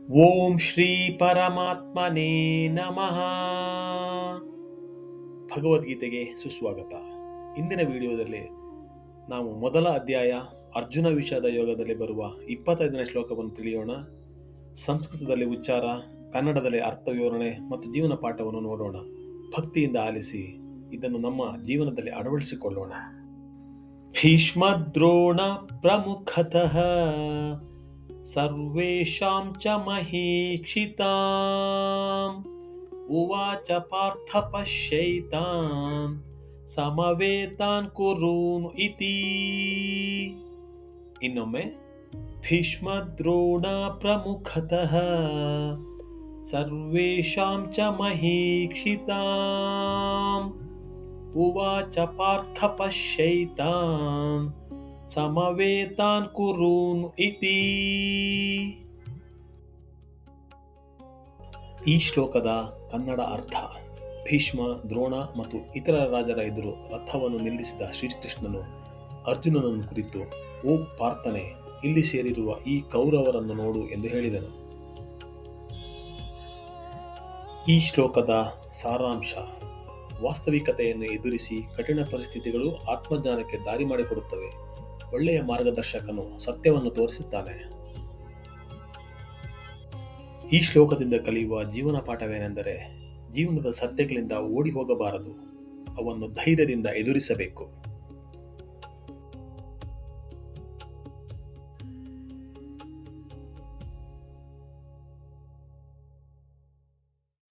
ಓಂ ಶ್ರೀ ಪರಮಾತ್ಮನೇ ನಮಃ. ಭಗವದ್ಗೀತೆಗೆ ಸುಸ್ವಾಗತ. ಇಂದಿನ ವಿಡಿಯೋದಲ್ಲಿ ನಾವು ಮೊದಲ ಅಧ್ಯಾಯ ಅರ್ಜುನ ವಿಷಾದ ಯೋಗದಲ್ಲಿ ಬರುವ 25ನೇ ಶ್ಲೋಕವನ್ನು ತಿಳಿಯೋಣ. ಸಂಸ್ಕೃತದಲ್ಲಿ ಉಚ್ಚಾರ, ಕನ್ನಡದಲ್ಲಿ ಅರ್ಥ ವಿವರಣೆ ಮತ್ತು ಜೀವನ ಪಾಠವನ್ನು ನೋಡೋಣ. ಭಕ್ತಿಯಿಂದ ಆಲಿಸಿ ಇದನ್ನು ನಮ್ಮ ಜೀವನದಲ್ಲಿ ಅಳವಡಿಸಿಕೊಳ್ಳೋಣ. ಭೀಷ್ಮದ್ರೋಣ ಪ್ರಮುಖತಃ ಸರ್ವೇಷಾಂ ಚ ಮಹೀಕ್ಷಿತಾಂ ಉವಾಚ ಪಾರ್ಥ ಪಶ್ಯೈತಾನ್ ಸಮವೇತಾನ್ ಕುರೂನ್ ಇತಿ. ಇನ್ನೊಮ್ಮೆ, ಭೀಷ್ಮದ್ರೋಣ ಪ್ರಮುಖತಃ ಸರ್ವೇಷಾಂ ಚ ಮಹೀಕ್ಷಿತಾಂ ಉವಾಚ ಪಾರ್ಥ ಪಶ್ಯೈತಾನ್ ಸಮವೇತಾನ್ ಕುರೂನ್ ಇತಿ. ಈ ಶ್ಲೋಕದ ಕನ್ನಡ ಅರ್ಥ: ಭೀಷ್ಮ, ದ್ರೋಣ ಮತ್ತು ಇತರ ರಾಜರ ಎದುರು ರಥವನ್ನು ನಿಲ್ಲಿಸಿದ ಶ್ರೀಕೃಷ್ಣನು ಅರ್ಜುನನನ್ನು ಕುರಿತು, ಓ ಪಾರ್ಥನೆ, ಇಲ್ಲಿ ಸೇರಿರುವ ಈ ಕೌರವರನ್ನು ನೋಡು ಎಂದು ಹೇಳಿದನು. ಈ ಶ್ಲೋಕದ ಸಾರಾಂಶ: ವಾಸ್ತವಿಕತೆಯನ್ನು ಎದುರಿಸಿ ಕಠಿಣ ಪರಿಸ್ಥಿತಿಗಳು ಆತ್ಮಜ್ಞಾನಕ್ಕೆ ದಾರಿ ಮಾಡಿಕೊಡುತ್ತವೆ. ಒಳ್ಳೆಯ ಮಾರ್ಗದರ್ಶಕನು ಸತ್ಯವನ್ನು ತೋರಿಸುತ್ತಾನೆ. ಈ ಶ್ಲೋಕದಿಂದ ಕಲಿಯುವ ಜೀವನ ಪಾಠವೇನೆಂದರೆ, ಜೀವನದ ಸತ್ಯಗಳಿಂದ ಓಡಿ ಹೋಗಬಾರದು, ಅವನ್ನು ಧೈರ್ಯದಿಂದ ಎದುರಿಸಬೇಕು.